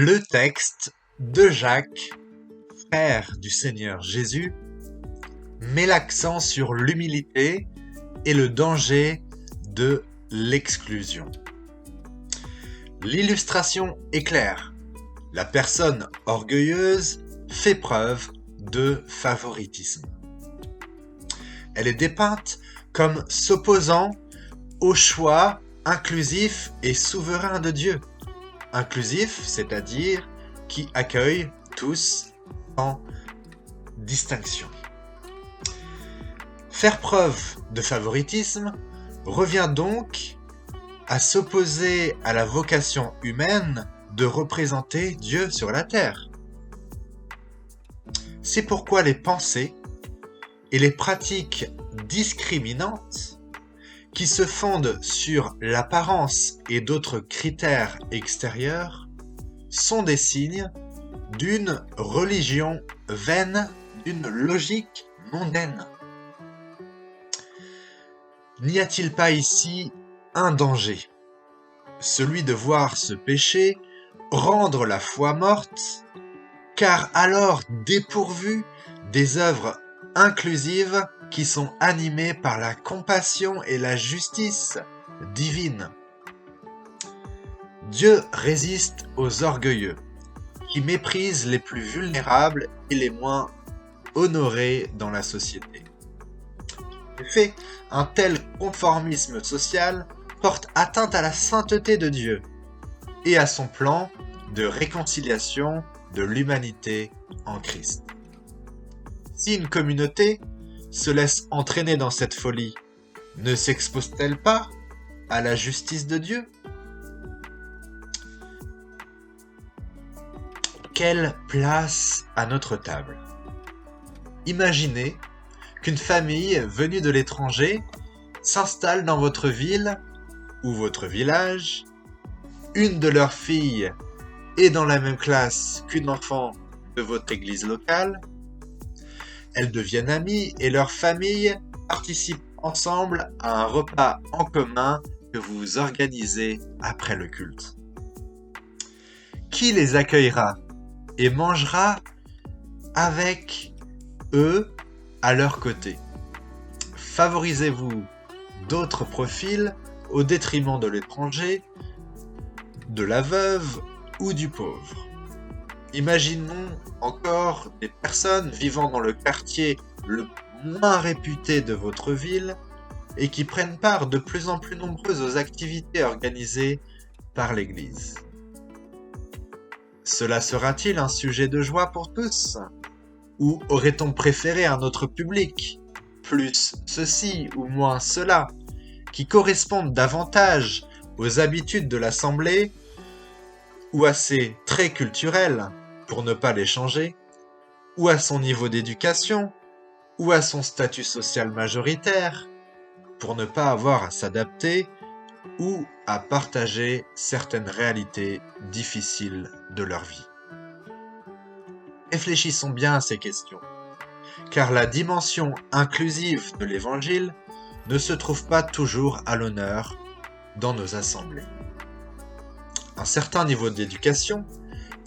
Le texte de Jacques, frère du Seigneur Jésus, met l'accent sur l'humilité et le danger de l'exclusion. L'illustration est claire. La personne orgueilleuse fait preuve de favoritisme. Elle est dépeinte comme s'opposant au choix inclusif et souverain de Dieu. Inclusif, c'est-à-dire qui accueille tous sans distinction. Faire preuve de favoritisme revient donc à s'opposer à la vocation humaine de représenter Dieu sur la terre. C'est pourquoi les pensées et les pratiques discriminantes qui se fondent sur l'apparence et d'autres critères extérieurs sont des signes d'une religion vaine, d'une logique mondaine. N'y a-t-il pas ici un danger, celui de voir ce péché rendre la foi morte, car alors dépourvu des œuvres inclusives qui sont animées par la compassion et la justice divine. Dieu résiste aux orgueilleux, qui méprisent les plus vulnérables et les moins honorés dans la société. En effet, un tel conformisme social porte atteinte à la sainteté de Dieu et à son plan de réconciliation de l'humanité en Christ. Si une communauté se laisse entraîner dans cette folie, ne s'expose-t-elle pas à la justice de Dieu ? Quelle place à notre table ? Imaginez qu'une famille venue de l'étranger s'installe dans votre ville ou votre village, une de leurs filles est dans la même classe qu'une enfant de votre église locale, elles deviennent amies et leurs familles participent ensemble à un repas en commun que vous organisez après le culte. Qui les accueillera et mangera avec eux à leur côté? Favorisez-vous d'autres profils au détriment de l'étranger, de la veuve ou du pauvre? Imaginons encore des personnes vivant dans le quartier le moins réputé de votre ville et qui prennent part de plus en plus nombreuses aux activités organisées par l'Église. Cela sera-t-il un sujet de joie pour tous ? Ou aurait-on préféré un autre public, plus ceci ou moins cela, qui correspondent davantage aux habitudes de l'Assemblée ou à ses traits culturels, pour ne pas les changer, ou à son niveau d'éducation, ou à son statut social majoritaire, pour ne pas avoir à s'adapter ou à partager certaines réalités difficiles de leur vie. Réfléchissons bien à ces questions, car la dimension inclusive de l'Évangile ne se trouve pas toujours à l'honneur dans nos assemblées. Un certain niveau d'éducation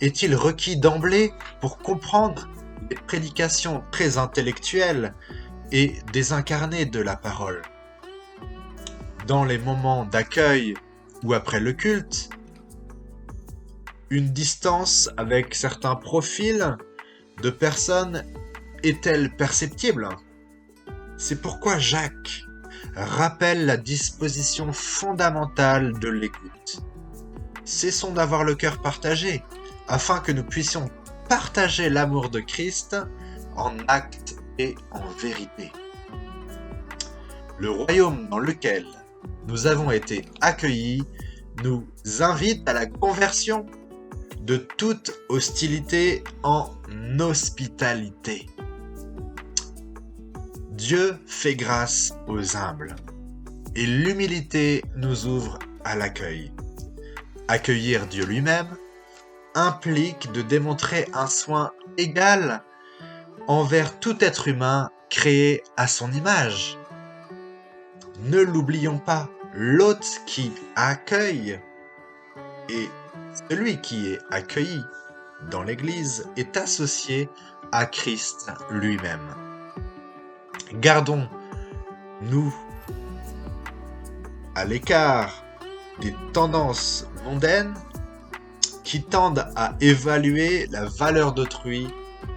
est-il requis d'emblée pour comprendre les prédications très intellectuelles et désincarnées de la parole ? Dans les moments d'accueil ou après le culte, une distance avec certains profils de personnes est-elle perceptible ? C'est pourquoi Jacques rappelle la disposition fondamentale de l'écoute. Cessons d'avoir le cœur partagé, afin que nous puissions partager l'amour de Christ en actes et en vérité. Le royaume dans lequel nous avons été accueillis nous invite à la conversion de toute hostilité en hospitalité. Dieu fait grâce aux humbles et l'humilité nous ouvre à l'accueil. Accueillir Dieu lui-même implique de démontrer un soin égal envers tout être humain créé à son image. Ne l'oublions pas, l'hôte qui accueille et Celui qui est accueilli dans l'Église est associé à Christ lui-même. Gardons-nous à l'écart des tendances mondaines qui tendent à évaluer la valeur d'autrui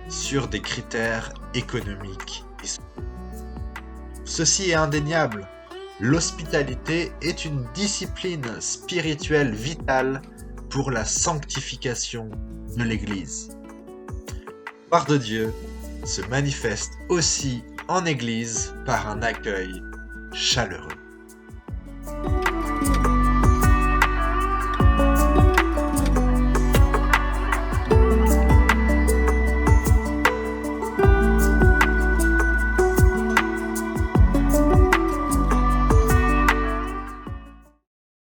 sur des critères économiques. Ceci est indéniable. L'hospitalité est une discipline spirituelle vitale pour la sanctification de l'Église. La gloire de Dieu se manifeste aussi en Église par un accueil chaleureux.